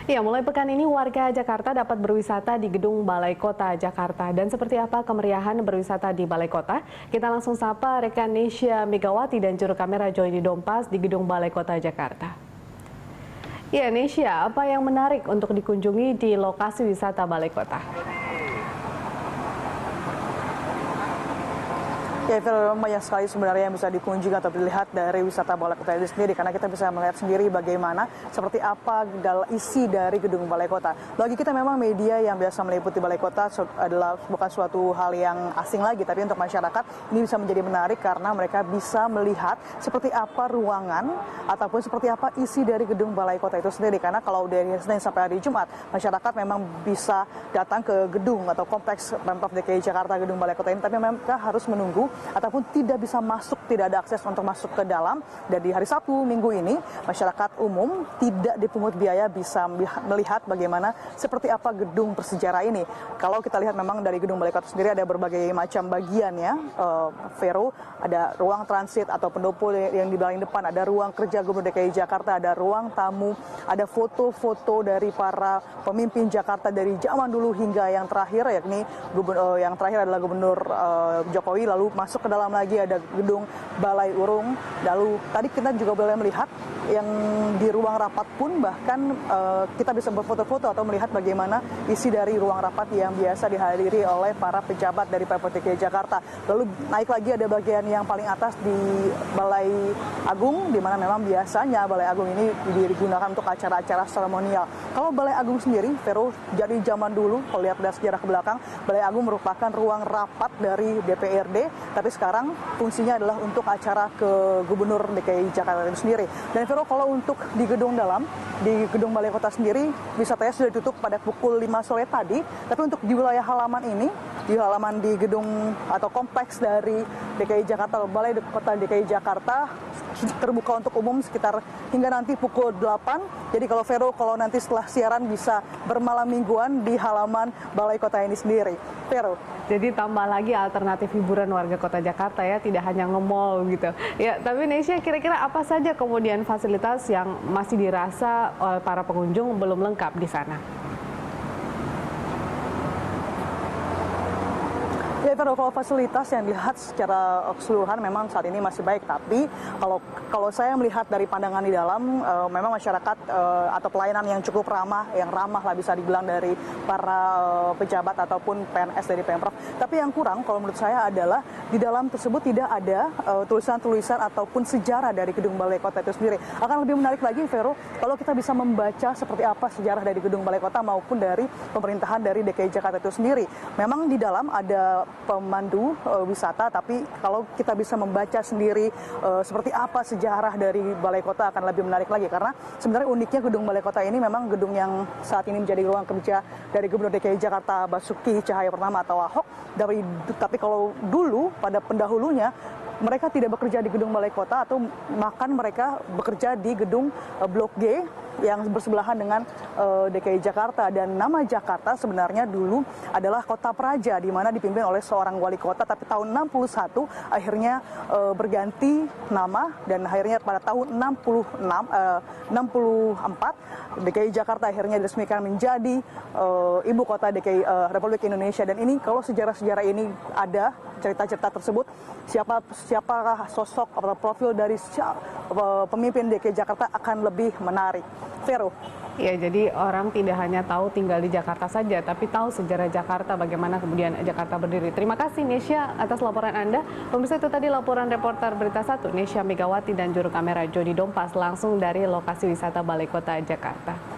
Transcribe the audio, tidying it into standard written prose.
Ya, mulai pekan ini warga Jakarta dapat berwisata di Gedung Balai Kota Jakarta. Dan seperti apa kemeriahan berwisata di Balai Kota? Kita langsung sapa rekan Nesya Megawati dan juru kamera Joy Dompas di Gedung Balai Kota Jakarta. Ya, Nesya, apa yang menarik untuk dikunjungi di lokasi wisata Balai Kota? Ya, memang banyak sekali sebenarnya yang bisa dikunjungi atau dilihat dari wisata Balai Kota itu sendiri, karena kita bisa melihat sendiri bagaimana seperti apa isi dari gedung Balai Kota. Bagi kita memang media yang biasa meliputi Balai Kota adalah bukan suatu hal yang asing lagi, tapi untuk masyarakat ini bisa menjadi menarik karena mereka bisa melihat seperti apa ruangan ataupun seperti apa isi dari gedung Balai Kota itu sendiri. Karena kalau dari Senin sampai hari Jumat, masyarakat memang bisa datang ke gedung atau kompleks Pemprov DKI Jakarta gedung Balai Kota ini, tapi mereka harus menunggu ataupun tidak bisa masuk, tidak ada akses untuk masuk ke dalam. Dan di hari Sabtu minggu ini, masyarakat umum tidak dipungut biaya bisa melihat bagaimana seperti apa gedung bersejarah ini. Kalau kita lihat memang dari gedung Balai Kota sendiri ada berbagai macam bagian ya, Vero, ada ruang transit atau pendopo yang di paling depan, ada ruang kerja Gubernur DKI Jakarta, ada ruang tamu, ada foto-foto dari para pemimpin Jakarta dari zaman dulu hingga yang terakhir, yakni yang terakhir adalah Gubernur Jokowi. Lalu masuk ke dalam lagi ada gedung Balai Urung. Lalu tadi kita juga boleh melihat yang di ruang rapat pun bahkan kita bisa berfoto-foto atau melihat bagaimana isi dari ruang rapat yang biasa dihadiri oleh para pejabat dari Pemprov DKI Jakarta. Lalu naik lagi ada bagian yang paling atas di Balai Agung, di mana memang biasanya Balai Agung ini digunakan untuk acara-acara seremonial. Kalau Balai Agung sendiri, Vero, jadi zaman dulu, kalau lihat dari sejarah ke belakang, Balai Agung merupakan ruang rapat dari DPRD, tapi sekarang fungsinya adalah untuk acara ke Gubernur DKI Jakarta itu sendiri. Dan Vero, kalau untuk di gedung dalam, di gedung Balai Kota sendiri, wisatanya sudah ditutup pada pukul 5 sore tadi, tapi untuk di wilayah halaman ini, di halaman di gedung atau kompleks dari DKI Jakarta, Balai Kota DKI Jakarta, terbuka untuk umum sekitar hingga nanti pukul 8. Jadi kalau Vero, kalau nanti setelah siaran bisa bermalam mingguan di halaman Balai Kota ini sendiri. Vero. Jadi tambah lagi alternatif hiburan warga kota Jakarta ya, tidak hanya nge-mall gitu. Ya, tapi Nesya, kira-kira apa saja kemudian fasilitas yang masih dirasa oleh para pengunjung belum lengkap di sana? Ya, Vero, kalau fasilitas yang dilihat secara keseluruhan memang saat ini masih baik, tapi kalau saya melihat dari pandangan di dalam, memang masyarakat atau pelayanan yang cukup ramah lah bisa dibilang dari para pejabat ataupun PNS dari Pemprov. Tapi yang kurang kalau menurut saya adalah di dalam tersebut tidak ada tulisan-tulisan ataupun sejarah dari gedung Balai Kota itu sendiri. Akan lebih menarik lagi, Vero, kalau kita bisa membaca seperti apa sejarah dari gedung Balai Kota maupun dari pemerintahan dari DKI Jakarta itu sendiri. Memang di dalam ada pemandu wisata, tapi kalau kita bisa membaca sendiri seperti apa sejarah dari Balai Kota akan lebih menarik lagi, karena sebenarnya uniknya gedung Balai Kota ini memang gedung yang saat ini menjadi ruang kerja dari Gubernur DKI Jakarta Basuki Cahayapurnama atau Ahok. Tapi kalau dulu pada pendahulunya mereka tidak bekerja di gedung Balai Kota, atau bahkan mereka bekerja di gedung Blok G yang bersebelahan dengan DKI Jakarta. Dan nama Jakarta sebenarnya dulu adalah kota praja, di mana dipimpin oleh seorang wali kota, tapi tahun 61 akhirnya berganti nama, dan akhirnya pada tahun 64 DKI Jakarta akhirnya diresmikan menjadi ibu kota DKI Republik Indonesia. Dan ini kalau sejarah-sejarah ini ada cerita-cerita tersebut, siapakah sosok atau profil dari pemimpin DKI Jakarta akan lebih menarik. Vero. Ya, jadi orang tidak hanya tahu tinggal di Jakarta saja, tapi tahu sejarah Jakarta, bagaimana kemudian Jakarta berdiri. Terima kasih Nesya atas laporan Anda. Pemirsa, itu tadi laporan reporter Berita 1 Nesya Megawati dan juru kamera Jody Dompas langsung dari lokasi wisata Balai Kota Jakarta.